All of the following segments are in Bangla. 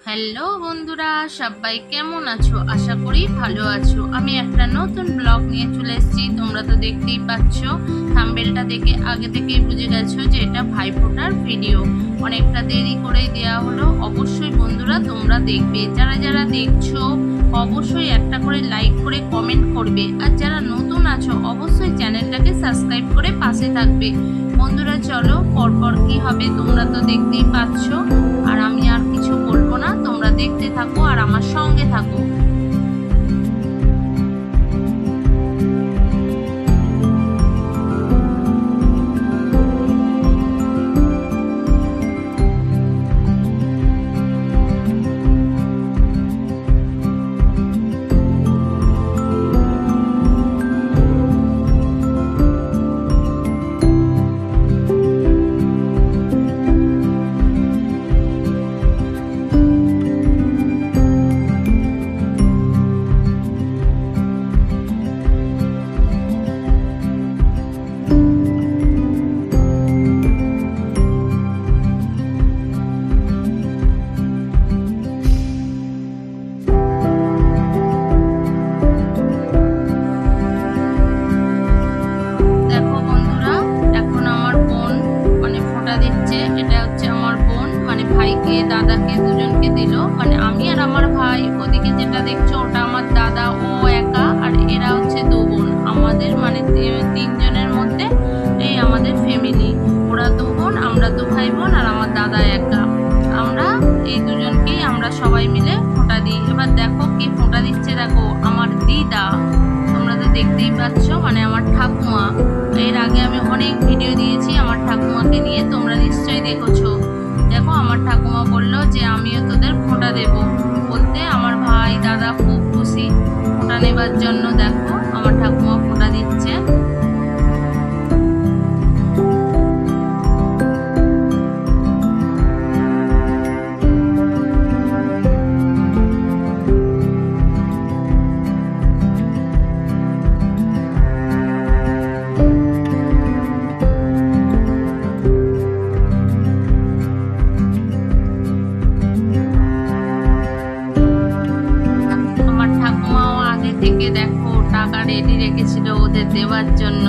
হ্যালো বন্ধুরা, সবাই কেমন আছো? আশা করি ভালো আছো। আমি একটা নতুন ব্লগ নিয়ে চলে এসেছি। তোমরা তো দেখতেই পাচ্ছ, থাম্বনেলটা দেখে আগে থেকেই বুঝে গেছো যে এটা ভাইফোঁটার ভিডিও। অনেকটা দেরি করেই দেওয়া হলো। অবশ্যই বন্ধুরা তোমরা দেখবে, যারা যারা দেখছো অবশ্যই একটা করে লাইক করে কমেন্ট করবে, আর যারা নতুন আছো অবশ্যই চ্যানেলটাকে সাবস্ক্রাইব করে পাশে থাকবে। বন্ধুরা চলো, পরপর কি হবে তোমরা তো দেখতেই পাচ্ছ, আর আমি আর কিছু বলবো না। তোমরা দেখতে থাকো আর আমার সঙ্গে থাকো। দাদাকে দুজনকে দিল, মানে আমি আর আমার ভাই। ওদিকে যেটা দেখছো ওটা আমার দাদা, ও একা, আর এরা হচ্ছে দু বোন। আমাদের মানে তিনজনের মধ্যে এই আমাদের ফ্যামিলি। ওরা দু বোন, আমরা দু ভাই বোন, আর আমার দাদা একা। আমরা এই দুজনকেই আমরা সবাই মিলে ফোঁটা দিই। এবার দেখো কি ফোঁটা দিচ্ছে, দেখো আমার দিদা। তোমরা তো দেখতেই পাচ্ছ, মানে আমার ঠাকুমা। এর আগে আমি অনেক ভিডিও দিয়েছি আমার ঠাকুমাকে নিয়ে, তোমরা নিশ্চয়ই দেখেছো। দেখো আমার ঠাকুমা বললো যে আমিও তোদের ফোঁটা দেব, বলতে আমার ভাই দাদা খুব খুশি ফোঁটা নেবার জন্য। দেখো আমার ঠাকুমা ফোঁটা দিচ্ছে। থেকে দেখো টাকা রেডি রেখেছিল ওদের দেওয়ার জন্য।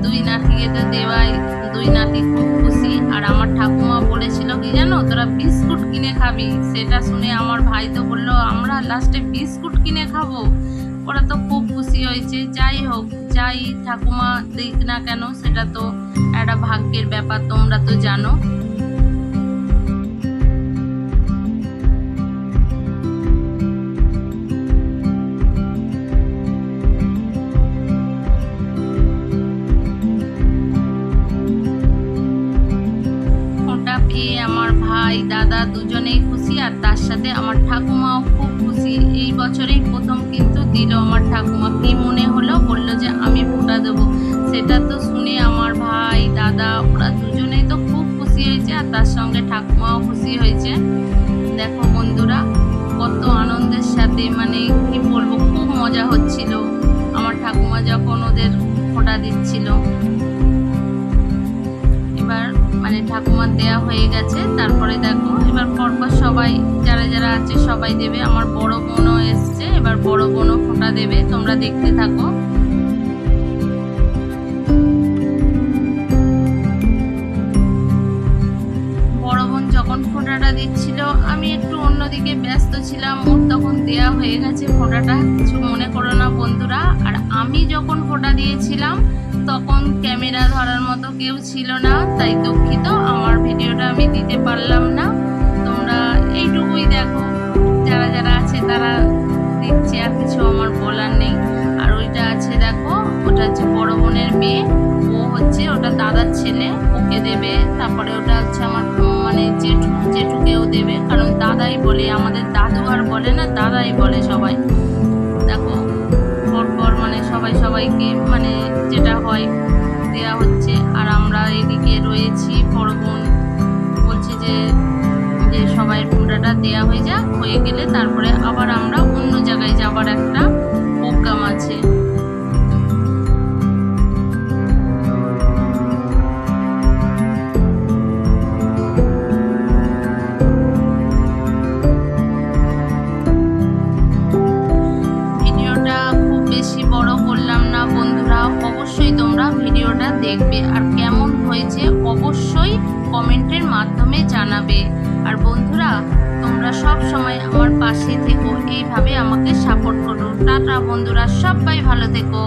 দুই নাতিকে তো দেওয়াই, দুই নাতি খুব খুশি। আর আমার ঠাকুমা বলেছিল কি জানো, তোরা বিস্কুট কিনে খাবি। সেটা শুনে আমার ভাই তো বললো আমরা লাস্টে বিস্কুট কিনে খাবো। ওরা তো খুব খুশি হয়েছে। যাই হোক, যাই ঠাকুমা দিক না কেন, সেটা তো একটা ভাগ্যের ব্যাপার, তোমরা তো জানো। আমার ভাই দাদা দুজনেই খুশি, আর তার সাথে আমার ঠাকুমাও খুব খুশি। এই বছরেই প্রথম কিন্তু দিল আমার ঠাকুমা। কি মনে হলো, বললো যে আমি ফোঁটা দেবো। সেটা তো শুনে আমার ভাই দাদা ওরা দুজনেই তো খুব খুশি হয়েছে, আর তার সঙ্গে ঠাকুমাও খুশি হয়েছে। দেখো বন্ধুরা কত আনন্দের সাথে, মানে কি বলবো, খুব মজা হচ্ছিল আমার ঠাকুমা যখন ওদের ফোঁটা দিচ্ছিল। এবার মানে ঠাকুমার দেয়া হয়ে গেছে, তারপরে দেখো এবার পরপর সবাই যারা যারা আছে সবাই দেবে। আমার বড় বোনও এসছে, এবার বড় বোনও ফোঁটা দেবে। তোমরা দেখতে থাকো। বড় বোন যখন ফোঁটাটা দিচ্ছিল আমি একটু অন্যদিকে ব্যস্ত ছিলাম। ওর তখন দেয়া হয়ে গেছে ফোঁটাটা, কিছু মনে করো না বন্ধুরা। আর আমি যখন ফোঁটা দিয়েছিলাম তখন ক্যামেরা ধরার মতো কেউ ছিল না, তাই দুঃখিত, আমার ভিডিওটা আমি দিতে পারলাম না। তোমরা এইটুকুই দেখো, যারা যারা আছে তারা দিচ্ছে, আর কিছু আমার বলার নেই। আর ওইটা আছে দেখো, ওটা হচ্ছে বড় বোনের মেয়ে, ও হচ্ছে ওটা দাদার ছেলে, ওকে দেবে। তারপরে ওটা হচ্ছে আমার মানে জেঠুকেও দেবে, কারণ দাদাই বলে, আমাদের দাদু আর বলে না, দাদাই বলে সবাই। দেখো পরপর মানে সবাই সবাইকে মানে যেটা হয় দেয়া হচ্ছে। আর আমরা এদিকে রয়েছি, বড় বোন বলছে যে সবাই ফোঁটাটা দেয়া হয়ে যাক, হয়ে গেলে তারপরে আবার আমরা অন্য জায়গায় যাবার একটা প্রোগ্রাম আছে। দেখবে আর কেমন হয়েছে অবশ্যই কমেন্টের মাধ্যমে জানাবে। আর বন্ধুরা, তোমরা সব সময় আমার পাশে থেকো, এইভাবে আমাকে সাপোর্ট করো। টাটা বন্ধুরা, সবাই ভালো থেকো।